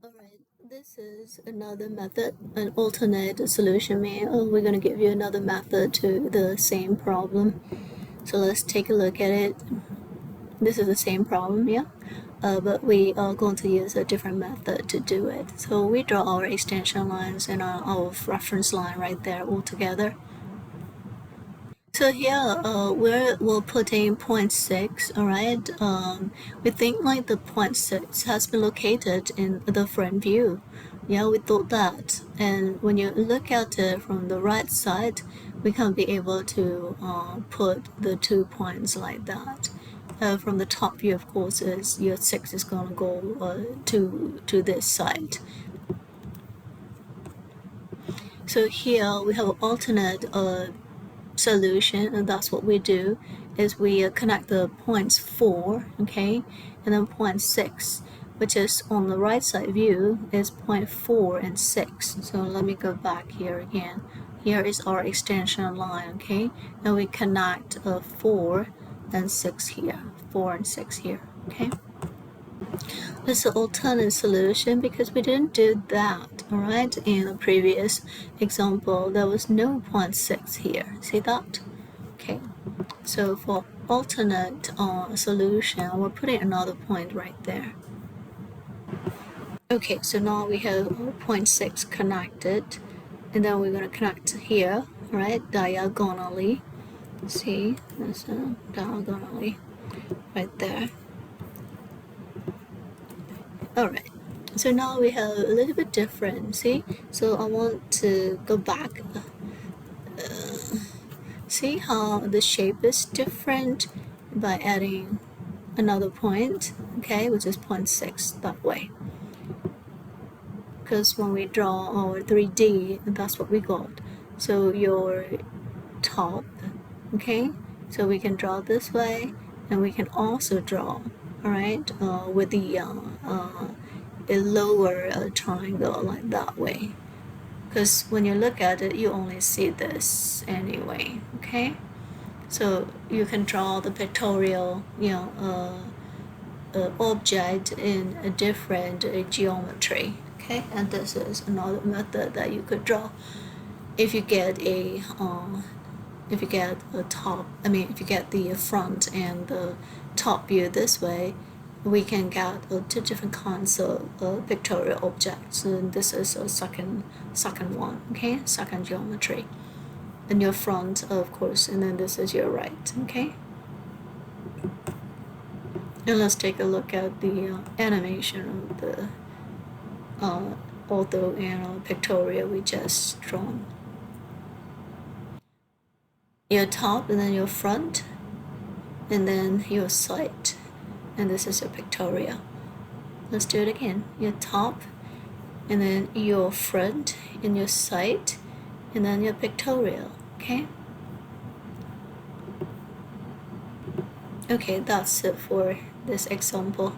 Alright, this is another method, an alternate solution. We're going to give you another method to the same problem. So let's take a look at it. This is the same problem, yeah? But we are going to use a different method to do it. So we draw our extension lines and our reference line right there all together. So here we'll put in 0.6, alright? We think like the 0.6 has been located in the front view. Yeah, we thought that. And when you look at it from the right side, we can be able to put the 2 points like that. From the top view, of course, is your 6 is going to go to this side. So here we have an alternate solution, and that's what we do is we connect the points 4, okay, and then 0.6, which is on the right side view is 0.4 and 6. So let me go back here again. Here is our extension line, okay, and we connect 4 and 6 here, 4 and 6 here, okay. This is an alternate solution because we didn't do that, alright? In the previous example, there was no 0.6 here. See that? Okay. So for alternate solution, we're putting another point right there. Okay, so now we have 0.6 connected, and then we're going to connect here, right? Diagonally. See, that's diagonally right there. Alright, so now we have a little bit different, see? So I want to go back. See how the shape is different by adding another point, okay, which is 0.6 that way. Because when we draw our 3D, that's what we got. So your top, okay, so we can draw this way, and we can also draw, alright, with the a lower triangle like that way, because when you look at it you only see this anyway, okay. So you can draw the pictorial object in a different geometry, okay. And this is another method that you could draw if you get a if you get the front and the top view this way, we can get two different kinds of pictorial objects. And this is a second one, okay, second geometry. And your front, of course, and then this is your right, okay. And let's take a look at the animation of the ortho and pictorial we just drawn. Your top, and then your front, and then your side, and this is your pictorial. Let's do it again. Your top, and then your front, and your side, and then your pictorial, okay. Okay, that's it for this example.